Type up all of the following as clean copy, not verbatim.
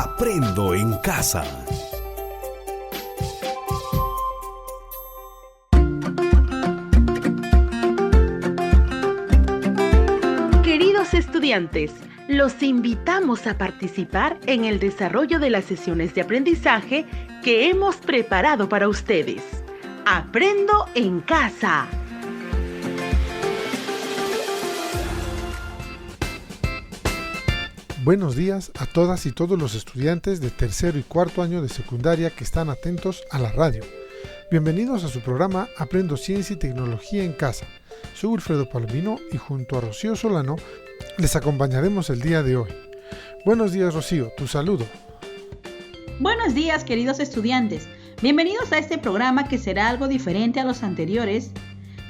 Aprendo en casa. Queridos estudiantes, los invitamos a participar en el desarrollo de las sesiones de aprendizaje que hemos preparado para ustedes. Aprendo en casa. Buenos días a todas y todos los estudiantes de tercero y cuarto año de secundaria que están atentos a la radio. Bienvenidos a su programa Aprendo Ciencia y Tecnología en Casa. Soy Wilfredo Palomino y junto a Rocío Solano les acompañaremos el día de hoy. Buenos días, Rocío, tu saludo. Buenos días, queridos estudiantes. Bienvenidos a este programa que será algo diferente a los anteriores,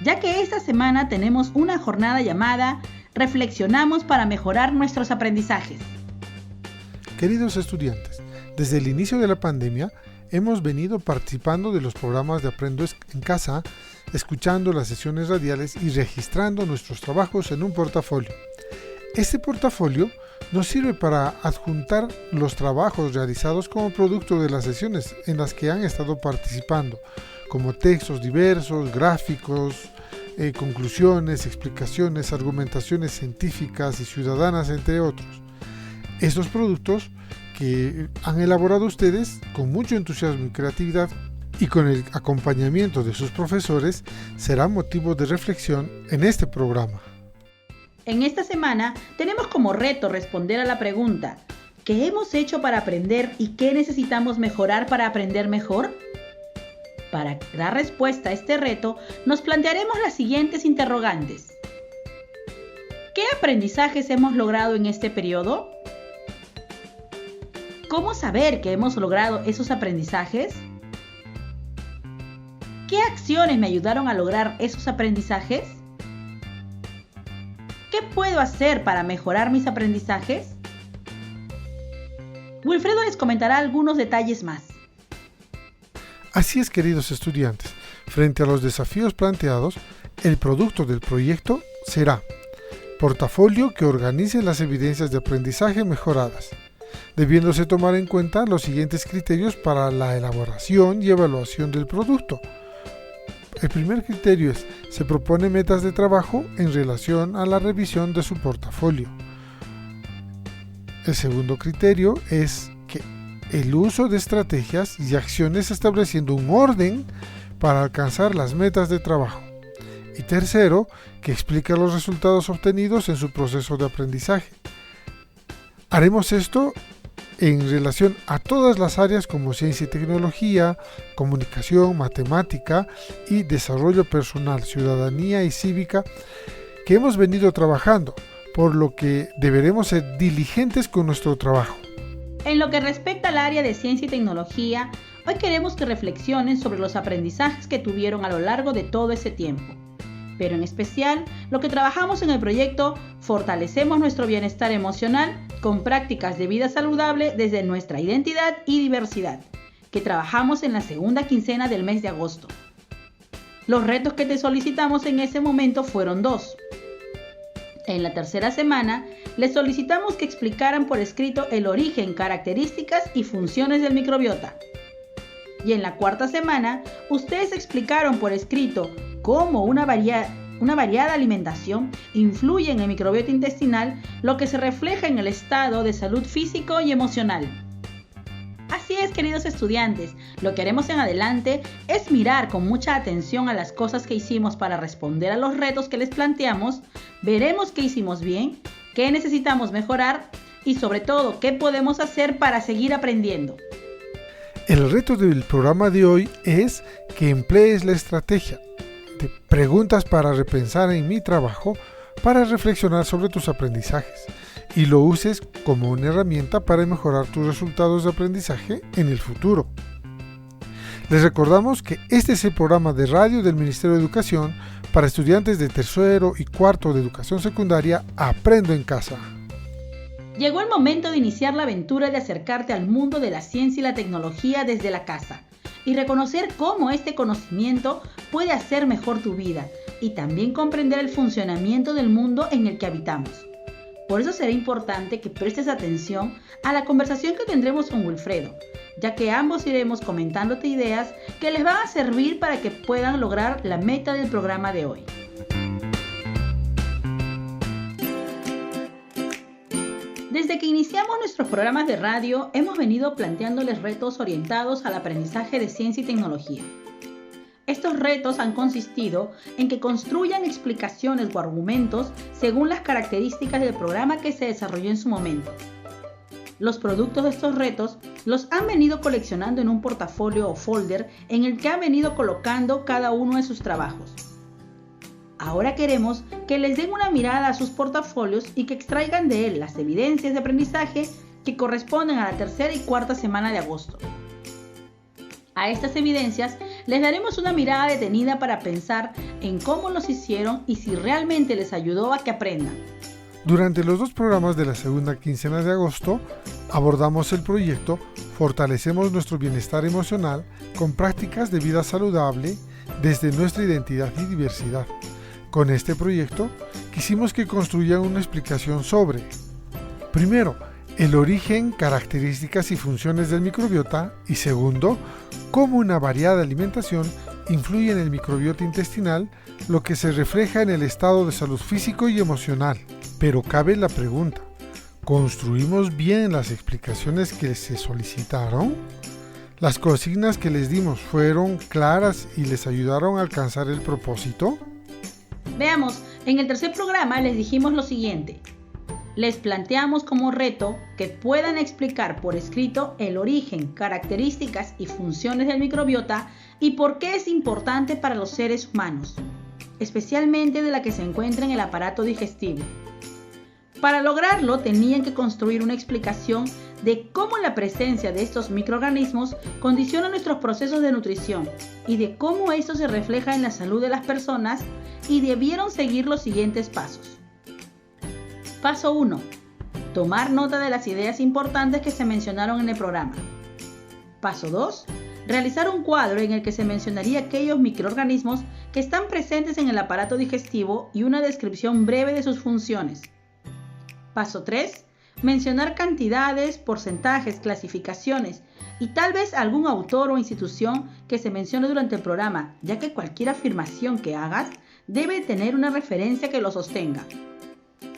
ya que esta semana tenemos una jornada llamada Reflexionamos para mejorar nuestros aprendizajes. Queridos estudiantes, desde el inicio de la pandemia hemos venido participando de los programas de Aprendo en Casa, escuchando las sesiones radiales y registrando nuestros trabajos en un portafolio. Este portafolio nos sirve para adjuntar los trabajos realizados como producto de las sesiones en las que han estado participando, como textos diversos, gráficos, conclusiones, explicaciones, argumentaciones científicas y ciudadanas, entre otros. Estos productos que han elaborado ustedes con mucho entusiasmo y creatividad y con el acompañamiento de sus profesores serán motivo de reflexión en este programa. En esta semana tenemos como reto responder a la pregunta: ¿qué hemos hecho para aprender y qué necesitamos mejorar para aprender mejor? Para dar respuesta a este reto, nos plantearemos las siguientes interrogantes. ¿Qué aprendizajes hemos logrado en este periodo? ¿Cómo saber que hemos logrado esos aprendizajes? ¿Qué acciones me ayudaron a lograr esos aprendizajes? ¿Qué puedo hacer para mejorar mis aprendizajes? Wilfredo les comentará algunos detalles más. Así es, queridos estudiantes, frente a los desafíos planteados, el producto del proyecto será portafolio que organice las evidencias de aprendizaje mejoradas, debiéndose tomar en cuenta los siguientes criterios para la elaboración y evaluación del producto. El primer criterio es: se propone metas de trabajo en relación a la revisión de su portafolio. El segundo criterio es el uso de estrategias y acciones estableciendo un orden para alcanzar las metas de trabajo. Y tercero, que explica los resultados obtenidos en su proceso de aprendizaje. Haremos esto en relación a todas las áreas como ciencia y tecnología, comunicación, matemática y desarrollo personal, ciudadanía y cívica que hemos venido trabajando, por lo que deberemos ser diligentes con nuestro trabajo. En lo que respecta al área de ciencia y tecnología, hoy queremos que reflexionen sobre los aprendizajes que tuvieron a lo largo de todo ese tiempo. Pero en especial, lo que trabajamos en el proyecto Fortalecemos nuestro bienestar emocional con prácticas de vida saludable desde nuestra identidad y diversidad, que trabajamos en la segunda quincena del mes de agosto. Los retos que te solicitamos en ese momento fueron 2. En la tercera semana, les solicitamos que explicaran por escrito el origen, características y funciones del microbiota. Y en la cuarta semana, ustedes explicaron por escrito cómo una variada alimentación influye en el microbiota intestinal, lo que se refleja en el estado de salud físico y emocional. Así es, queridos estudiantes, lo que haremos en adelante es mirar con mucha atención a las cosas que hicimos para responder a los retos que les planteamos, veremos qué hicimos bien, qué necesitamos mejorar y sobre todo qué podemos hacer para seguir aprendiendo. El reto del programa de hoy es que emplees la estrategia de preguntas para repensar en mi trabajo para reflexionar sobre tus aprendizajes y lo uses como una herramienta para mejorar tus resultados de aprendizaje en el futuro. Les recordamos que este es el programa de radio del Ministerio de Educación para estudiantes de tercero y cuarto de educación secundaria Aprendo en Casa. Llegó el momento de iniciar la aventura de acercarte al mundo de la ciencia y la tecnología desde la casa y reconocer cómo este conocimiento puede hacer mejor tu vida y también comprender el funcionamiento del mundo en el que habitamos. Por eso será importante que prestes atención a la conversación que tendremos con Wilfredo, ya que ambos iremos comentándote ideas que les van a servir para que puedan lograr la meta del programa de hoy. Desde que iniciamos nuestros programas de radio, hemos venido planteándoles retos orientados al aprendizaje de ciencia y tecnología. Estos retos han consistido en que construyan explicaciones o argumentos según las características del programa que se desarrolló en su momento. Los productos de estos retos los han venido coleccionando en un portafolio o folder en el que han venido colocando cada uno de sus trabajos. Ahora queremos que les den una mirada a sus portafolios y que extraigan de él las evidencias de aprendizaje que corresponden a la tercera y cuarta semana de agosto. A estas evidencias les daremos una mirada detenida para pensar en cómo los hicieron y si realmente les ayudó a que aprendan. Durante los 2 programas de la segunda quincena de agosto, abordamos el proyecto Fortalecemos nuestro bienestar emocional con prácticas de vida saludable desde nuestra identidad y diversidad. Con este proyecto, quisimos que construyan una explicación sobre, primero, el origen, características y funciones del microbiota y segundo, cómo una variada alimentación influye en el microbiota intestinal, lo que se refleja en el estado de salud físico y emocional. Pero cabe la pregunta, ¿construimos bien las explicaciones que se solicitaron? ¿Las consignas que les dimos fueron claras y les ayudaron a alcanzar el propósito? Veamos, en el tercer programa les dijimos lo siguiente. Les planteamos como reto que puedan explicar por escrito el origen, características y funciones del microbiota y por qué es importante para los seres humanos, especialmente de la que se encuentra en el aparato digestivo. Para lograrlo tenían que construir una explicación de cómo la presencia de estos microorganismos condiciona nuestros procesos de nutrición y de cómo esto se refleja en la salud de las personas y debieron seguir los siguientes pasos. Paso 1. Tomar nota de las ideas importantes que se mencionaron en el programa. Paso 2. Realizar un cuadro en el que se mencionaría aquellos microorganismos que están presentes en el aparato digestivo y una descripción breve de sus funciones. Paso 3. Mencionar cantidades, porcentajes, clasificaciones y tal vez algún autor o institución que se mencione durante el programa, ya que cualquier afirmación que hagas debe tener una referencia que lo sostenga.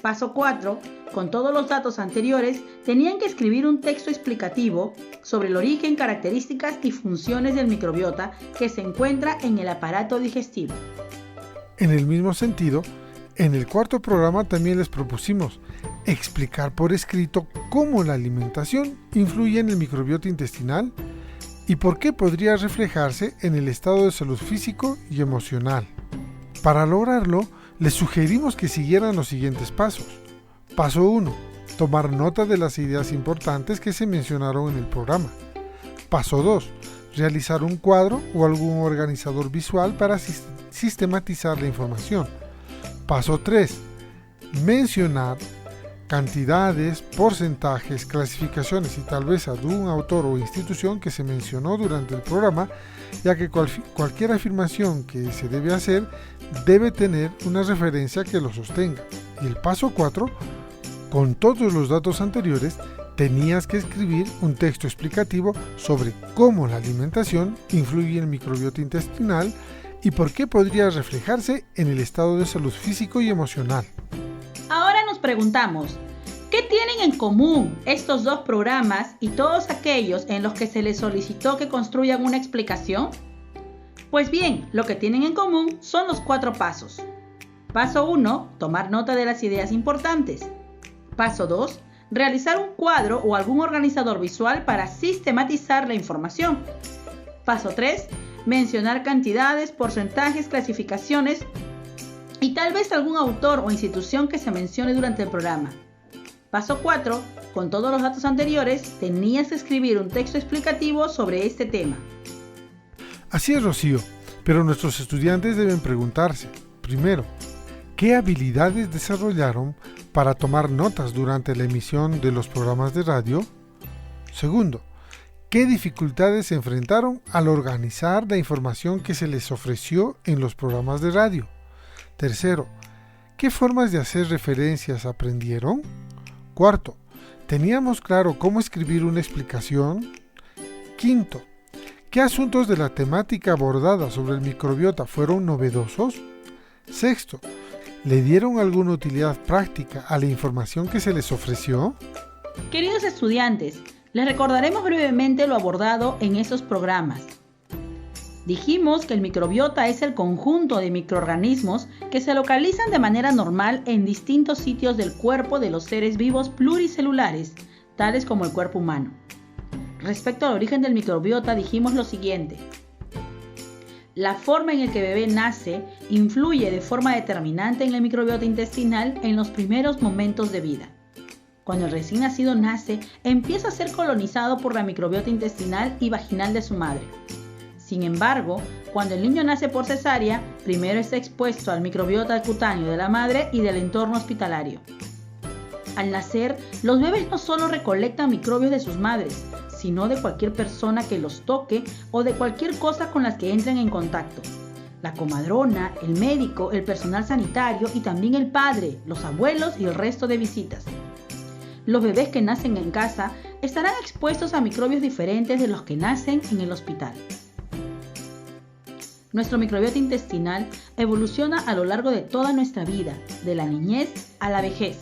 Paso 4. Con todos los datos anteriores, tenían que escribir un texto explicativo sobre el origen, características y funciones del microbiota que se encuentra en el aparato digestivo. En el mismo sentido, en el cuarto programa también les propusimos explicar por escrito cómo la alimentación influye en el microbiota intestinal y por qué podría reflejarse en el estado de salud físico y emocional. Para lograrlo, les sugerimos que siguieran los siguientes pasos. Paso 1. Tomar nota de las ideas importantes que se mencionaron en el programa. Paso 2. Realizar un cuadro o algún organizador visual para sistematizar la información. Paso 3. Mencionar cantidades, porcentajes, clasificaciones y tal vez algún autor o institución que se mencionó durante el programa, ya que cualquier afirmación que se debe hacer debe tener una referencia que lo sostenga. Y el paso 4, con todos los datos anteriores, tenías que escribir un texto explicativo sobre cómo la alimentación influye en el microbiota intestinal y por qué podría reflejarse en el estado de salud físico y emocional. Ahora nos preguntamos, ¿qué tienen en común estos 2 programas y todos aquellos en los que se les solicitó que construyan una explicación? Pues bien, lo que tienen en común son los 4 pasos. Paso 1, tomar nota de las ideas importantes. Paso 2, realizar un cuadro o algún organizador visual para sistematizar la información. Paso 3, mencionar cantidades, porcentajes, clasificaciones y tal vez algún autor o institución que se mencione durante el programa. Paso 4. Con todos los datos anteriores, tenías que escribir un texto explicativo sobre este tema. Así es, Rocío, pero nuestros estudiantes deben preguntarse, primero, ¿qué habilidades desarrollaron para tomar notas durante la emisión de los programas de radio? Segundo, ¿qué dificultades se enfrentaron al organizar la información que se les ofreció en los programas de radio? Tercero, ¿Qué formas de hacer referencias aprendieron? Cuarto, ¿teníamos claro cómo escribir una explicación? Quinto, ¿qué asuntos de la temática abordada sobre el microbiota fueron novedosos? Sexto, ¿le dieron alguna utilidad práctica a la información que se les ofreció? Queridos estudiantes, les recordaremos brevemente lo abordado en esos programas. Dijimos que el microbiota es el conjunto de microorganismos que se localizan de manera normal en distintos sitios del cuerpo de los seres vivos pluricelulares, tales como el cuerpo humano. Respecto al origen del microbiota, dijimos lo siguiente. La forma en la que el bebé nace influye de forma determinante en el microbiota intestinal en los primeros momentos de vida. Cuando el recién nacido nace, empieza a ser colonizado por la microbiota intestinal y vaginal de su madre. Sin embargo, cuando el niño nace por cesárea, primero está expuesto al microbiota cutáneo de la madre y del entorno hospitalario. Al nacer, los bebés no solo recolectan microbios de sus madres, sino de cualquier persona que los toque o de cualquier cosa con las que entren en contacto. La comadrona, el médico, el personal sanitario y también el padre, los abuelos y el resto de visitas. Los bebés que nacen en casa estarán expuestos a microbios diferentes de los que nacen en el hospital. Nuestro microbiota intestinal evoluciona a lo largo de toda nuestra vida, de la niñez a la vejez.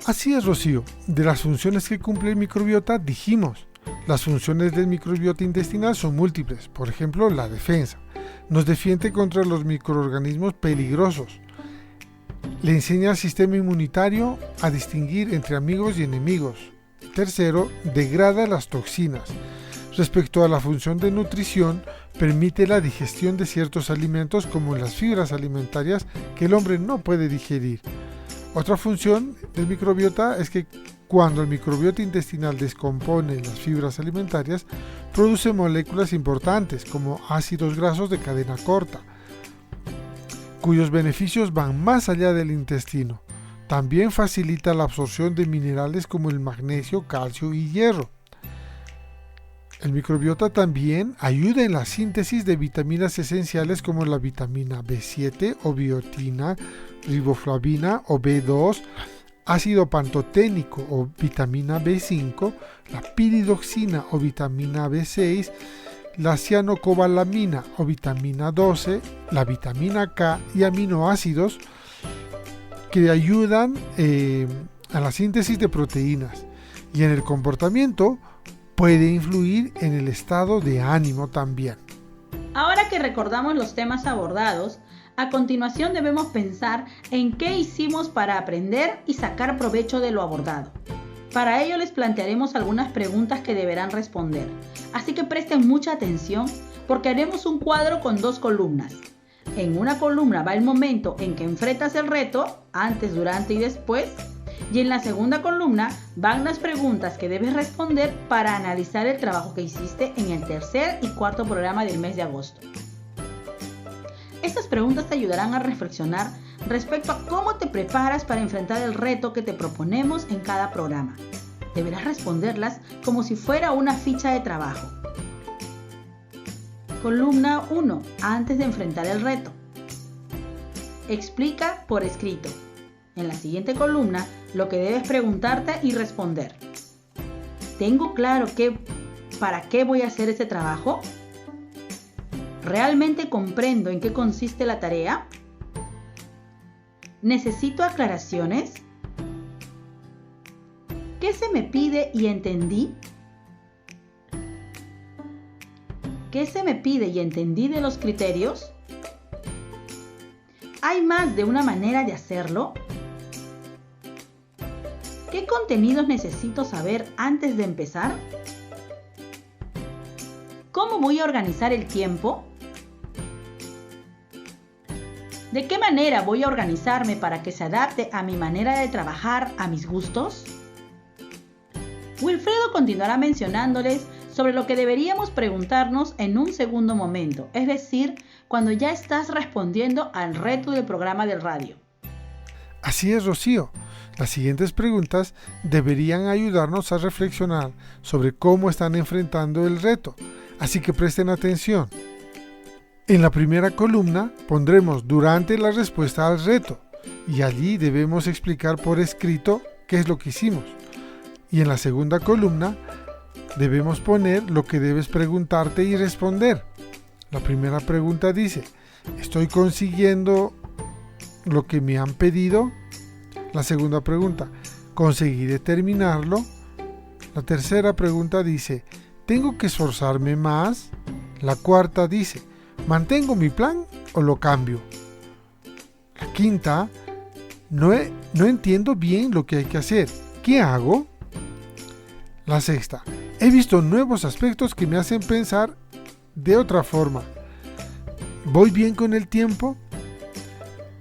Así es, Rocío. De las funciones que cumple el microbiota dijimos. Las funciones del microbiota intestinal son múltiples. Por ejemplo, la defensa. Nos defiende contra los microorganismos peligrosos. Le enseña al sistema inmunitario a distinguir entre amigos y enemigos. Tercero, degrada las toxinas. Respecto a la función de nutrición, permite la digestión de ciertos alimentos como las fibras alimentarias que el hombre no puede digerir. Otra función del microbiota es que cuando el microbiota intestinal descompone las fibras alimentarias, produce moléculas importantes como ácidos grasos de cadena corta, cuyos beneficios van más allá del intestino. También facilita la absorción de minerales como el magnesio, calcio y hierro. El microbiota también ayuda en la síntesis de vitaminas esenciales como la vitamina B7 o biotina, riboflavina o B2, ácido pantoténico o vitamina B5, la piridoxina o vitamina B6, la cianocobalamina o vitamina 12, la vitamina K y aminoácidos que ayudan a la síntesis de proteínas y en el comportamiento puede influir en el estado de ánimo también. Ahora que recordamos los temas abordados, a continuación debemos pensar en qué hicimos para aprender y sacar provecho de lo abordado. Para ello les plantearemos algunas preguntas que deberán responder, así que presten mucha atención porque haremos un cuadro con 2 columnas. En una columna va el momento en que enfrentas el reto, antes, durante y después, y en la segunda columna van las preguntas que debes responder para analizar el trabajo que hiciste en el tercer y cuarto programa del mes de agosto. Estas preguntas te ayudarán a reflexionar respecto a cómo te preparas para enfrentar el reto que te proponemos en cada programa. Deberás responderlas como si fuera una ficha de trabajo. Columna 1. Antes de enfrentar el reto. Explica por escrito. En la siguiente columna, lo que debes preguntarte y responder. ¿Tengo claro para qué voy a hacer este trabajo? ¿Realmente comprendo en qué consiste la tarea? ¿Necesito aclaraciones? ¿Qué se me pide y entendí? ¿Qué se me pide y entendí de los criterios? ¿Hay más de una manera de hacerlo? ¿Qué contenidos necesito saber antes de empezar? ¿Cómo voy a organizar el tiempo? ¿De qué manera voy a organizarme para que se adapte a mi manera de trabajar, a mis gustos? Wilfredo continuará mencionándoles sobre lo que deberíamos preguntarnos en un segundo momento, es decir, cuando ya estás respondiendo al reto del programa de radio. Así es, Rocío. Las siguientes preguntas deberían ayudarnos a reflexionar sobre cómo están enfrentando el reto, así que presten atención. En la primera columna pondremos durante la respuesta al reto y allí debemos explicar por escrito qué es lo que hicimos. Y en la segunda columna debemos poner lo que debes preguntarte y responder. La primera pregunta dice: ¿estoy consiguiendo lo que me han pedido? La segunda pregunta: ¿conseguiré terminarlo? La tercera pregunta dice: ¿tengo que esforzarme más? La cuarta dice: ¿mantengo mi plan o lo cambio? La quinta: no entiendo bien lo que hay que hacer. ¿Qué hago? La sexta: he visto nuevos aspectos que me hacen pensar de otra forma. ¿Voy bien con el tiempo?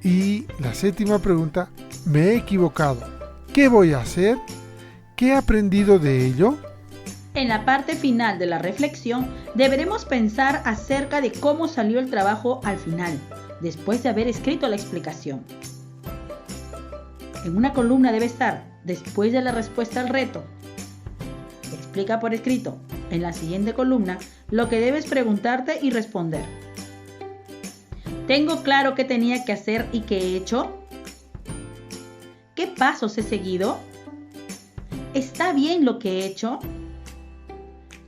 Y la séptima pregunta: me he equivocado. ¿Qué voy a hacer? ¿Qué he aprendido de ello? En la parte final de la reflexión deberemos pensar acerca de cómo salió el trabajo al final, después de haber escrito la explicación. En una columna debe estar: después de la respuesta al reto, explica por escrito. En la siguiente columna, lo que debes preguntarte y responder. ¿Tengo claro qué tenía que hacer y qué he hecho? ¿Qué pasos he seguido? ¿Está bien lo que he hecho?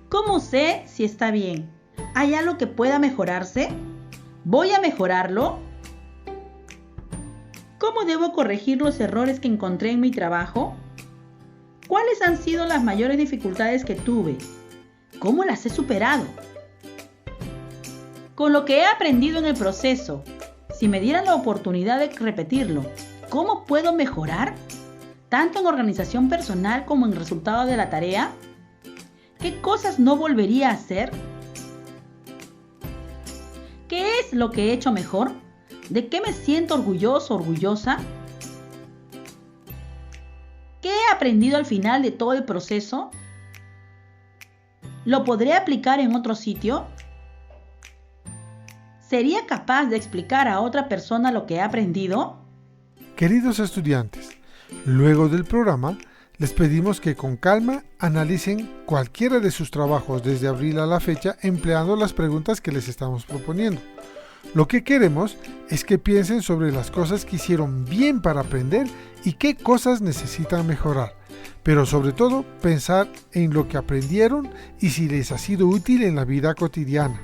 ¿Cómo sé si está bien? ¿Hay algo que pueda mejorarse? ¿Voy a mejorarlo? ¿Cómo debo corregir los errores que encontré en mi trabajo? ¿Cuáles han sido las mayores dificultades que tuve? ¿Cómo las he superado? Con lo que he aprendido en el proceso, si me dieran la oportunidad de repetirlo, ¿cómo puedo mejorar? Tanto en organización personal como en resultado de la tarea. ¿Qué cosas no volvería a hacer? ¿Qué es lo que he hecho mejor? ¿De qué me siento orgulloso, orgullosa? ¿Qué he aprendido al final de todo el proceso? ¿Lo podré aplicar en otro sitio? ¿Sería capaz de explicar a otra persona lo que he aprendido? Queridos estudiantes, luego del programa les pedimos que con calma analicen cualquiera de sus trabajos desde abril a la fecha empleando las preguntas que les estamos proponiendo. Lo que queremos es que piensen sobre las cosas que hicieron bien para aprender y qué cosas necesitan mejorar, pero sobre todo pensar en lo que aprendieron y si les ha sido útil en la vida cotidiana.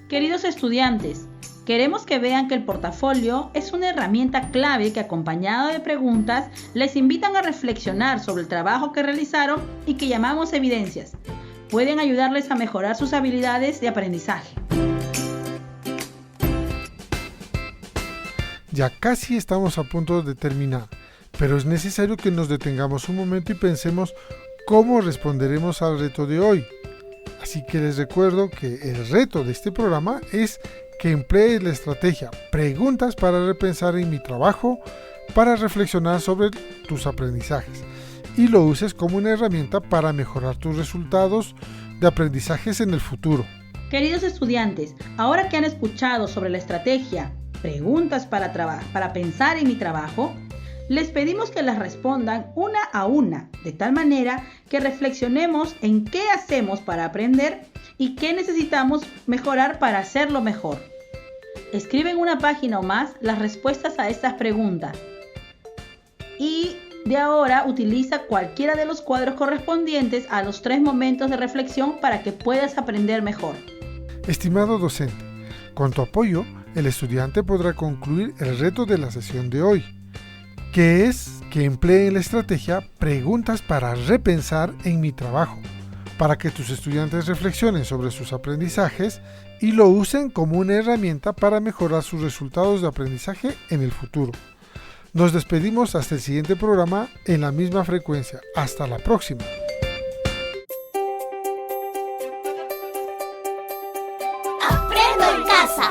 Queridos estudiantes, queremos que vean que el portafolio es una herramienta clave que, acompañado de preguntas, les invitan a reflexionar sobre el trabajo que realizaron y que llamamos evidencias. Pueden ayudarles a mejorar sus habilidades de aprendizaje. Ya casi estamos a punto de terminar, pero es necesario que nos detengamos un momento y pensemos cómo responderemos al reto de hoy. Así que les recuerdo que el reto de este programa es que emplees la estrategia preguntas para repensar en mi trabajo, para reflexionar sobre tus aprendizajes y lo uses como una herramienta para mejorar tus resultados de aprendizajes en el futuro. Queridos estudiantes, ahora que han escuchado sobre la estrategia preguntas para pensar en mi trabajo, les pedimos que las respondan una a una, de tal manera que reflexionemos en qué hacemos para aprender y qué necesitamos mejorar para hacerlo mejor. Escribe en una página o más las respuestas a estas preguntas y de ahora utiliza cualquiera de los cuadros correspondientes a los 3 momentos de reflexión para que puedas aprender mejor. Estimado docente, con tu apoyo, el estudiante podrá concluir el reto de la sesión de hoy, que es que empleen la estrategia preguntas para repensar en mi trabajo, para que tus estudiantes reflexionen sobre sus aprendizajes y lo usen como una herramienta para mejorar sus resultados de aprendizaje en el futuro. Nos despedimos hasta el siguiente programa en la misma frecuencia. Hasta la próxima. Aprendo en casa.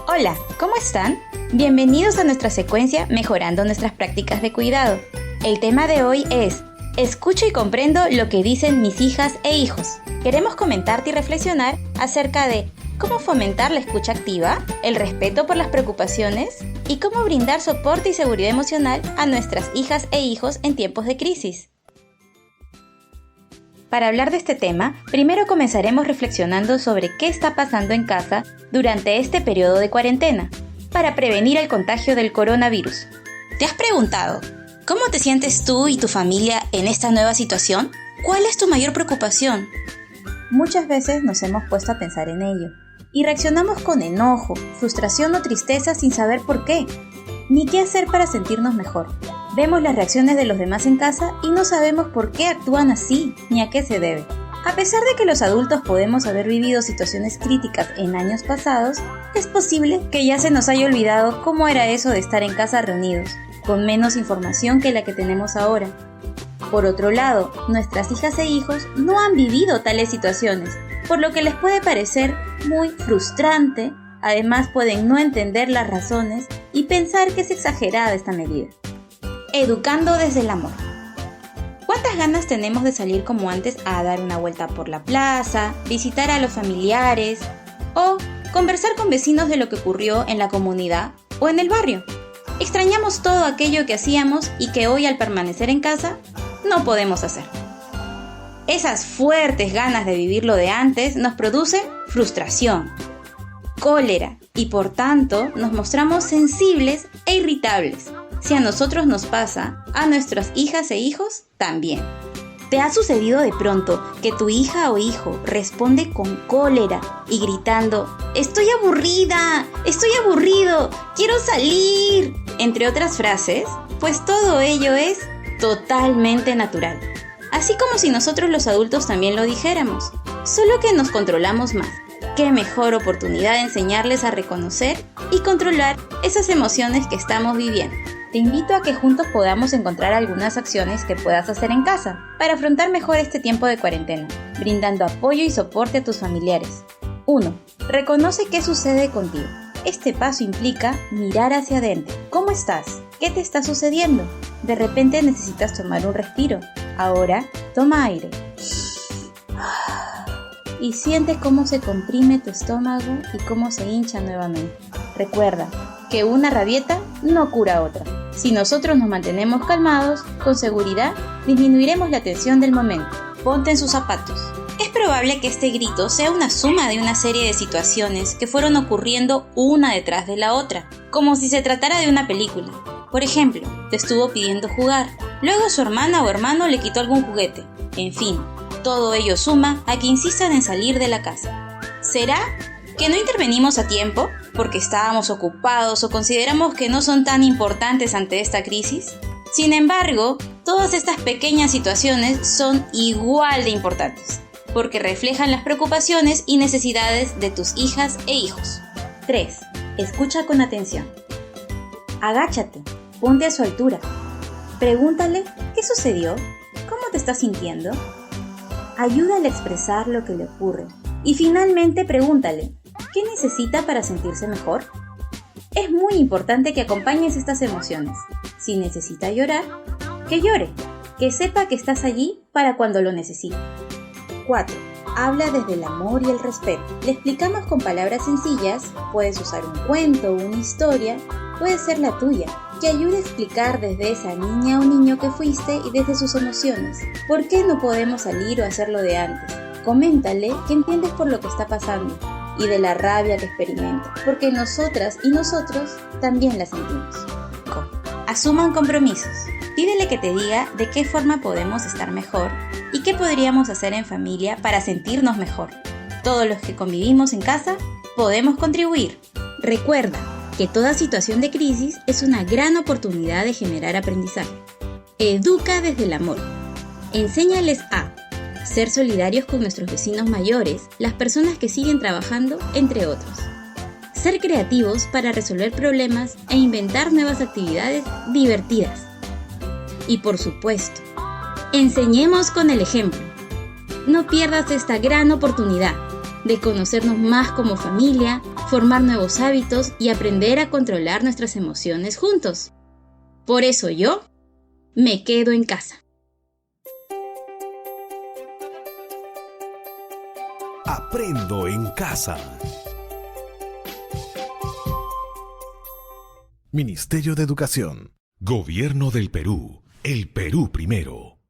Hola, ¿cómo están? Bienvenidos a nuestra secuencia Mejorando nuestras prácticas de cuidado. El tema de hoy es: escucho y comprendo lo que dicen mis hijas e hijos. Queremos comentarte y reflexionar acerca de cómo fomentar la escucha activa, el respeto por las preocupaciones y cómo brindar soporte y seguridad emocional a nuestras hijas e hijos en tiempos de crisis. Para hablar de este tema, primero comenzaremos reflexionando sobre qué está pasando en casa durante este periodo de cuarentena. para prevenir el contagio del coronavirus. ¿Te has preguntado cómo te sientes tú y tu familia en esta nueva situación? ¿Cuál es tu mayor preocupación? Muchas veces nos hemos puesto a pensar en ello y reaccionamos con enojo, frustración o tristeza sin saber por qué, ni qué hacer para sentirnos mejor. Vemos las reacciones de los demás en casa y no sabemos por qué actúan así ni a qué se debe. A pesar de que los adultos podemos haber vivido situaciones críticas en años pasados, es posible que ya se nos haya olvidado cómo era eso de estar en casa reunidos, con menos información que la que tenemos ahora. Por otro lado, nuestras hijas e hijos no han vivido tales situaciones, por lo que les puede parecer muy frustrante. Además, pueden no entender las razones y pensar que es exagerada esta medida. Educando desde el amor. ¿Cuántas ganas tenemos de salir como antes a dar una vuelta por la plaza, visitar a los familiares o conversar con vecinos de lo que ocurrió en la comunidad o en el barrio? Extrañamos todo aquello que hacíamos y que hoy, al permanecer en casa, no podemos hacer. Esas fuertes ganas de vivir lo de antes nos producen frustración, cólera y por tanto nos mostramos sensibles e irritables. Si a nosotros nos pasa, a nuestras hijas e hijos también. ¿Te ha sucedido de pronto que tu hija o hijo responde con cólera y gritando «Estoy aburrida! ¡Estoy aburrido! ¡Quiero salir!», entre otras frases? Pues todo ello es totalmente natural. Así como si nosotros los adultos también lo dijéramos, solo que nos controlamos más. Qué mejor oportunidad de enseñarles a reconocer y controlar esas emociones que estamos viviendo. Te invito a que juntos podamos encontrar algunas acciones que puedas hacer en casa para afrontar mejor este tiempo de cuarentena, brindando apoyo y soporte a tus familiares. 1. Reconoce qué sucede contigo. Este paso implica mirar hacia adentro. ¿Cómo estás? ¿Qué te está sucediendo? De repente necesitas tomar un respiro. Ahora, toma aire. Y siente cómo se comprime tu estómago y cómo se hincha nuevamente. Recuerda que una rabieta no cura otra. Si nosotros nos mantenemos calmados, con seguridad disminuiremos la tensión del momento. Ponte en sus zapatos. Es probable que este grito sea una suma de una serie de situaciones que fueron ocurriendo una detrás de la otra, como si se tratara de una película. Por ejemplo, te estuvo pidiendo jugar, luego su hermana o hermano le quitó algún juguete. En fin, todo ello suma a que insistan en salir de la casa. ¿Será que no intervenimos a tiempo porque estábamos ocupados o consideramos que no son tan importantes ante esta crisis? Sin embargo, todas estas pequeñas situaciones son igual de importantes, porque reflejan las preocupaciones y necesidades de tus hijas e hijos. 3. Escucha con atención. Agáchate, ponte a su altura. Pregúntale qué sucedió, cómo te estás sintiendo. Ayúdale a expresar lo que le ocurre. Y finalmente pregúntale, ¿qué necesita para sentirse mejor? Es muy importante que acompañes estas emociones. Si necesita llorar, que llore, que sepa que estás allí para cuando lo necesite. 4. Habla desde el amor y el respeto. Le explicamos con palabras sencillas, puedes usar un cuento o una historia, puede ser la tuya, que ayude a explicar desde esa niña o niño que fuiste y desde sus emociones. ¿Por qué no podemos salir o hacerlo de antes? Coméntale que entiendes por lo que está pasando y de la rabia que experimenta, porque nosotras y nosotros también la sentimos. Asuman compromisos. Pídele que te diga de qué forma podemos estar mejor y qué podríamos hacer en familia para sentirnos mejor. Todos los que convivimos en casa podemos contribuir. Recuerda que toda situación de crisis es una gran oportunidad de generar aprendizaje. Educa desde el amor. Enséñales a ser solidarios con nuestros vecinos mayores, las personas que siguen trabajando, entre otros. Ser creativos para resolver problemas e inventar nuevas actividades divertidas. Y por supuesto, enseñemos con el ejemplo. No pierdas esta gran oportunidad de conocernos más como familia, formar nuevos hábitos y aprender a controlar nuestras emociones juntos. Por eso yo me quedo en casa. Aprendo en casa. Ministerio de Educación. Gobierno del Perú. El Perú primero.